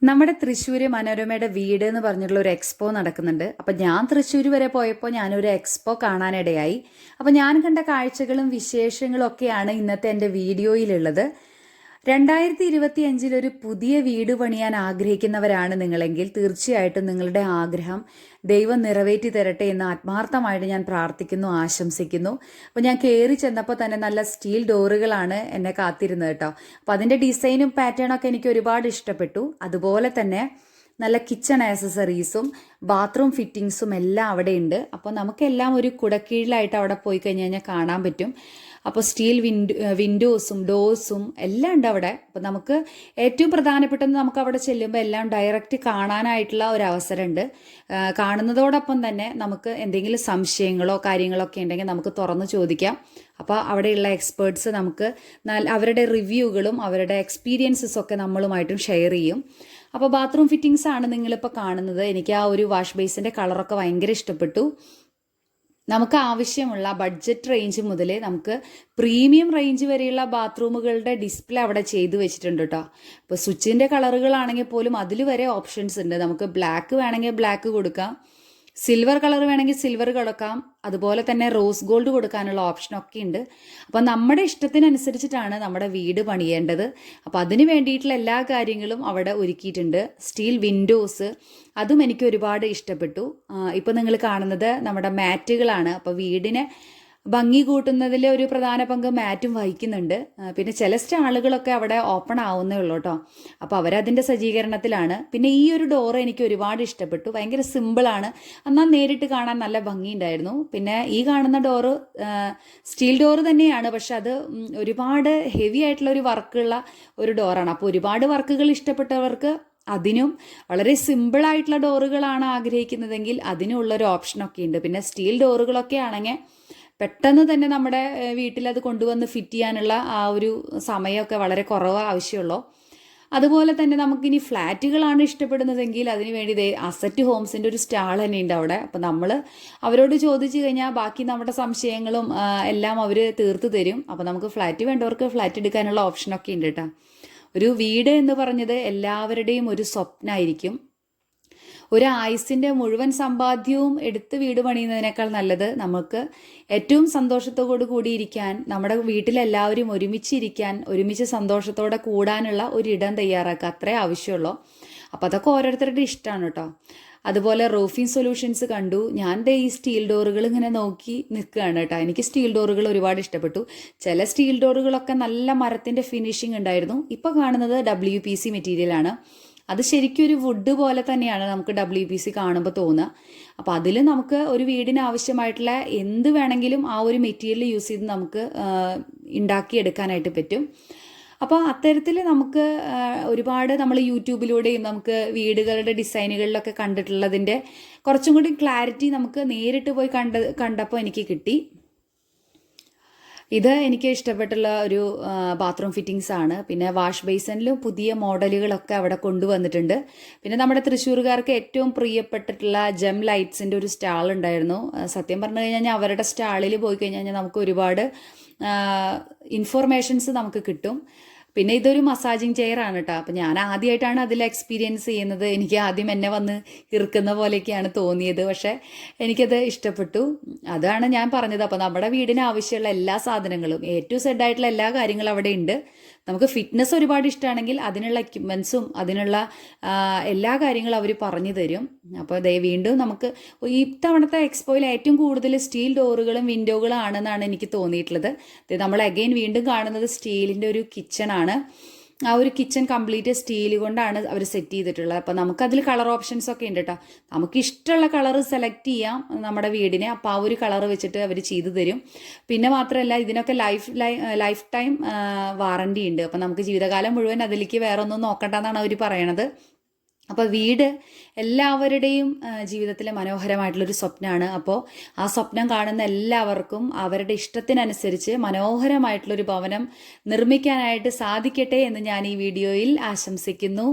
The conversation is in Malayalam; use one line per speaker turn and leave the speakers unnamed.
നമ്മുടെ തൃശ്ശൂര് മനോരമയുടെ വീട് എന്ന് പറഞ്ഞിട്ടുള്ള ഒരു എക്സ്പോ നടക്കുന്നുണ്ട്. അപ്പം ഞാൻ തൃശ്ശൂർ വരെ പോയപ്പോൾ ഞാനൊരു എക്സ്പോ കാണാനിടയായി. അപ്പം ഞാൻ കണ്ട കാഴ്ചകളും വിശേഷങ്ങളും ഒക്കെയാണ് ഇന്നത്തെ എൻ്റെ വീഡിയോയിലുള്ളത്. 2025 ഒരു പുതിയ വീട് പണിയാൻ ആഗ്രഹിക്കുന്നവരാണ് നിങ്ങളെങ്കിൽ തീർച്ചയായിട്ടും നിങ്ങളുടെ ആഗ്രഹം ദൈവം നിറവേറ്റി തരട്ടെ എന്ന് ആത്മാർത്ഥമായിട്ട് ഞാൻ പ്രാർത്ഥിക്കുന്നു, ആശംസിക്കുന്നു. അപ്പോൾ ഞാൻ കയറി ചെന്നപ്പോൾ തന്നെ നല്ല സ്റ്റീൽ ഡോറുകളാണ് എന്നെ കാത്തിരുന്നത് കേട്ടോ. അപ്പോൾ അതിൻ്റെ ഡിസൈനും പാറ്റേണും ഒക്കെ എനിക്ക് ഒരുപാട് ഇഷ്ടപ്പെട്ടു. അതുപോലെ തന്നെ നല്ല കിച്ചൺ ആക്സസറീസും ബാത്റൂം ഫിറ്റിങ്സും എല്ലാം അവിടെ ഉണ്ട്. അപ്പോൾ നമുക്കെല്ലാം ഒരു കുടക്കീഴിലായിട്ട് അവിടെ പോയി കഴിഞ്ഞാൽ കാണാൻ പറ്റും. അപ്പോൾ സ്റ്റീൽ വിൻഡോസും ഡോഴ്സും എല്ലാം ഉണ്ട് അവിടെ. അപ്പോൾ നമുക്ക് ഏറ്റവും പ്രധാനപ്പെട്ടത് നമുക്ക് അവിടെ ചെല്ലുമ്പോൾ എല്ലാം ഡയറക്റ്റ് കാണാനായിട്ടുള്ള ഒരു അവസരമുണ്ട്. കാണുന്നതോടൊപ്പം തന്നെ നമുക്ക് എന്തെങ്കിലും സംശയങ്ങളോ കാര്യങ്ങളോ ഒക്കെ ഉണ്ടെങ്കിൽ നമുക്ക് തുറന്ന് ചോദിക്കാം. അപ്പോൾ അവിടെയുള്ള എക്സ്പേർട്സ് നമുക്ക് അവരുടെ റിവ്യൂകളും അവരുടെ എക്സ്പീരിയൻസസ് ഒക്കെ നമ്മളുമായിട്ടും ഷെയർ ചെയ്യും. അപ്പോൾ ബാത്റൂം ഫിറ്റിങ്സ് ആണ് നിങ്ങളിപ്പോൾ കാണുന്നത്. എനിക്ക് ആ ഒരു വാഷ് ബേസിൻ്റെ കളറൊക്കെ ഭയങ്കര ഇഷ്ടപ്പെട്ടു. നമുക്ക് ആവശ്യമുള്ള ബഡ്ജറ്റ് റേഞ്ച് മുതൽ നമുക്ക് പ്രീമിയം റേഞ്ച് വരെയുള്ള ബാത്റൂമുകളുടെ ഡിസ്പ്ലേ അവിടെ ചെയ്തു വെച്ചിട്ടുണ്ട് കേട്ടോ. ഇപ്പോൾ സ്വിച്ചിൻ്റെ കളറുകളാണെങ്കിൽ പോലും അതിൽ വരെ ഓപ്ഷൻസ് ഉണ്ട്. നമുക്ക് ബ്ലാക്ക് വേണമെങ്കിൽ ബ്ലാക്ക് കൊടുക്കാം, സിൽവർ കളർ വേണമെങ്കിൽ സിൽവർ കൊടുക്കാം, അതുപോലെ തന്നെ റോസ് ഗോൾഡ് കൊടുക്കാനുള്ള ഓപ്ഷനൊക്കെ ഉണ്ട്. അപ്പം നമ്മുടെ ഇഷ്ടത്തിനനുസരിച്ചിട്ടാണ് നമ്മുടെ വീട് പണിയേണ്ടത്. അപ്പം അതിന് വേണ്ടിയിട്ടുള്ള എല്ലാ കാര്യങ്ങളും അവിടെ ഒരുക്കിയിട്ടുണ്ട്. സ്റ്റീൽ വിൻഡോസ് അതും എനിക്ക് ഒരുപാട് ഇഷ്ടപ്പെട്ടു. ഇപ്പം നിങ്ങൾ കാണുന്നത് നമ്മുടെ മാറ്റുകളാണ്. അപ്പോൾ വീടിനെ ഭംഗി കൂട്ടുന്നതിൽ ഒരു പ്രധാന പങ്ക് മാറ്റും വഹിക്കുന്നുണ്ട്. പിന്നെ ചില സ്റ്റാളുകളൊക്കെ അവിടെ ഓപ്പൺ ആവുന്നേ ഉള്ളൂ കേട്ടോ. അപ്പോൾ അവരതിൻ്റെ സജ്ജീകരണത്തിലാണ്. പിന്നെ ഈ ഒരു ഡോറ് എനിക്ക് ഒരുപാട് ഇഷ്ടപ്പെട്ടു. ഭയങ്കര സിമ്പിളാണ്, എന്നാൽ നേരിട്ട് കാണാൻ നല്ല ഭംഗിയുണ്ടായിരുന്നു. പിന്നെ ഈ കാണുന്ന ഡോറ് സ്റ്റീൽ ഡോറ് തന്നെയാണ്, പക്ഷെ അത് ഒരുപാട് ഹെവി ആയിട്ടുള്ള ഒരു വർക്കുള്ള ഒരു ഡോറാണ്. അപ്പോൾ ഒരുപാട് വർക്കുകൾ ഇഷ്ടപ്പെട്ടവർക്ക് അതിനും വളരെ സിമ്പിളായിട്ടുള്ള ഡോറുകളാണ് ആഗ്രഹിക്കുന്നതെങ്കിൽ അതിനുള്ളൊരു ഓപ്ഷനൊക്കെ ഉണ്ട്. പിന്നെ സ്റ്റീൽ ഡോറുകളൊക്കെ ആണെങ്കിൽ പെട്ടെന്ന് തന്നെ നമ്മുടെ വീട്ടിൽ അത് കൊണ്ടുവന്ന് ഫിറ്റ് ചെയ്യാനുള്ള ആ ഒരു സമയമൊക്കെ വളരെ കുറവ് ആവശ്യമുള്ളൂ. അതുപോലെ തന്നെ നമുക്കിനി ഫ്ലാറ്റുകളാണ് ഇഷ്ടപ്പെടുന്നതെങ്കിൽ അതിന് വേണ്ടി അസറ്റ് ഹോംസിൻ്റെ ഒരു സ്റ്റാൾ തന്നെ ഉണ്ട് അവിടെ. അപ്പോൾ നമ്മൾ അവരോട് ചോദിച്ചു കഴിഞ്ഞാൽ ബാക്കി നമ്മുടെ സംശയങ്ങളും എല്ലാം അവർ തീർത്തു തരും. അപ്പോൾ നമുക്ക് ഫ്ലാറ്റ് വേണ്ടവർക്ക് ഫ്ലാറ്റ് എടുക്കാനുള്ള ഓപ്ഷനൊക്കെ ഉണ്ട് കേട്ടോ. ഒരു വീട് എന്ന് പറഞ്ഞത് എല്ലാവരുടെയും ഒരു സ്വപ്നമായിരിക്കും. ഒരു ആയുസിൻ്റെ മുഴുവൻ സമ്പാദ്യവും എടുത്ത് വീട് പണിയുന്നതിനേക്കാൾ നല്ലത് നമുക്ക് ഏറ്റവും സന്തോഷത്തോടു കൂടിയിരിക്കാൻ, നമ്മുടെ വീട്ടിലെല്ലാവരും ഒരുമിച്ചിരിക്കാൻ, ഒരുമിച്ച് സന്തോഷത്തോടെ കൂടാനുള്ള ഒരിടം തയ്യാറാക്കുക, അത്രേ ആവശ്യമുള്ളൂ. അപ്പോൾ അതൊക്കെ ഓരോരുത്തരുടെ ഇഷ്ടമാണ് കേട്ടോ. അതുപോലെ റൂഫിംഗ് സൊല്യൂഷൻസ് കണ്ടു. ഞാൻ ഈ സ്റ്റീൽ ഡോറുകൾ ഇങ്ങനെ നോക്കി നിൽക്കുകയാണ് കേട്ടോ. എനിക്ക് സ്റ്റീൽ ഡോറുകൾ ഒരുപാട് ഇഷ്ടപ്പെട്ടു. ചില സ്റ്റീൽ ഡോറുകളൊക്കെ നല്ല മരത്തിൻ്റെ ഫിനിഷിംഗ് ഉണ്ടായിരുന്നു. ഇപ്പോൾ കാണുന്നത് WPC മെറ്റീരിയലാണ്. അത് ശരിക്കും ഒരു വുഡ് പോലെ തന്നെയാണ് നമുക്ക് WPC കാണുമ്പോൾ തോന്നുക. അപ്പോൾ അതിൽ നമുക്ക് ഒരു വീടിന് ആവശ്യമായിട്ടുള്ള എന്ത് വേണമെങ്കിലും ആ ഒരു മെറ്റീരിയൽ യൂസ് ചെയ്ത് നമുക്ക് ഉണ്ടാക്കിയെടുക്കാനായിട്ട് പറ്റും. അപ്പോൾ അത്തരത്തിൽ നമുക്ക് ഒരുപാട് നമ്മൾ യൂട്യൂബിലൂടെയും നമുക്ക് വീടുകളുടെ ഡിസൈനുകളിലൊക്കെ കണ്ടിട്ടുള്ളതിൻ്റെ കുറച്ചും കൂടി ക്ലാരിറ്റി നമുക്ക് നേരിട്ട് പോയി കണ്ടപ്പോൾ എനിക്ക് കിട്ടി. ഇത് എനിക്ക് ഇഷ്ടപ്പെട്ടുള്ള ഒരു ബാത്റൂം ഫിറ്റിങ്സ് ആണ്. പിന്നെ വാഷ് ബേസിനിലും പുതിയ മോഡലുകളൊക്കെ അവിടെ കൊണ്ടുവന്നിട്ടുണ്ട്. പിന്നെ നമ്മുടെ തൃശ്ശൂർകാർക്ക് ഏറ്റവും പ്രിയപ്പെട്ടിട്ടുള്ള ജെം ലൈറ്റ്സിൻ്റെ ഒരു സ്റ്റാൾ ഉണ്ടായിരുന്നു. സത്യം പറഞ്ഞു കഴിഞ്ഞാൽ അവരുടെ സ്റ്റാളിൽ പോയി കഴിഞ്ഞാൽ നമുക്ക് ഒരുപാട് ഇൻഫോർമേഷൻസ് നമുക്ക് കിട്ടും. പിന്നെ ഇതൊരു മസാജിങ് ചെയർ ആണ് കേട്ടോ. അപ്പം ഞാൻ ആദ്യമായിട്ടാണ് അതിൽ എക്സ്പീരിയൻസ് ചെയ്യുന്നത്. എനിക്ക് ആദ്യം എന്നെ വന്ന് ഇറുക്കുന്ന പോലെയൊക്കെയാണ് തോന്നിയത്, പക്ഷേ എനിക്കത് ഇഷ്ടപ്പെട്ടു. അതാണ് ഞാൻ പറഞ്ഞത്. അപ്പോൾ നമ്മുടെ വീടിന് ആവശ്യമുള്ള എല്ലാ സാധനങ്ങളും A to Z ആയിട്ടുള്ള എല്ലാ കാര്യങ്ങളും അവിടെ ഉണ്ട്. നമുക്ക് ഫിറ്റ്നസ് ഒരുപാട് ഇഷ്ടമാണെങ്കിൽ അതിനുള്ള എക്യുപ്മെൻസും അതിനുള്ള എല്ലാ കാര്യങ്ങളും അവർ പറഞ്ഞു തരും. അപ്പോൾ വീണ്ടും നമുക്ക് ഈ തവണത്തെ എക്സ്പോയിൽ ഏറ്റവും കൂടുതൽ സ്റ്റീൽ ഡോറുകളും വിൻഡോകളും ആണെന്നാണ് എനിക്ക് തോന്നിയിട്ടുള്ളത്. നമ്മൾ അഗെയിൻ വീണ്ടും കാണുന്നത് സ്റ്റീലിൻ്റെ ഒരു കിച്ചണാണ്. ആ ഒരു കിച്ചൺ കംപ്ലീറ്റ് സ്റ്റീൽ കൊണ്ടാണ് അവർ സെറ്റ് ചെയ്തിട്ടുള്ളത്. അപ്പോൾ നമുക്കതിൽ കളർ ഓപ്ഷൻസ് ഒക്കെ ഉണ്ട് കേട്ടോ. നമുക്ക് ഇഷ്ടമുള്ള കളർ സെലക്ട് ചെയ്യാം നമ്മുടെ വീടിനെ. അപ്പോൾ ആ ഒരു കളർ വെച്ചിട്ട് അവർ ചെയ്തു തരും. പിന്നെ മാത്രമല്ല ഇതിനൊക്കെ ലൈഫ് ടൈം വാറണ്ടി ഉണ്ട്. അപ്പോൾ നമുക്ക് ജീവിതകാലം മുഴുവൻ അതിലേക്ക് വേറെ ഒന്നും നോക്കണ്ടെന്നാണ് അവർ പറയണത്. അപ്പോൾ വീട് എല്ലാവരുടെയും ജീവിതത്തിലെ മനോഹരമായിട്ടുള്ളൊരു സ്വപ്നമാണ്. അപ്പോൾ ആ സ്വപ്നം കാണുന്ന എല്ലാവർക്കും അവരുടെ ഇഷ്ടത്തിനനുസരിച്ച് മനോഹരമായിട്ടുള്ളൊരു ഭവനം നിർമ്മിക്കാനായിട്ട് സാധിക്കട്ടെ എന്ന് ഞാൻ ഈ വീഡിയോയിൽ ആശംസിക്കുന്നു.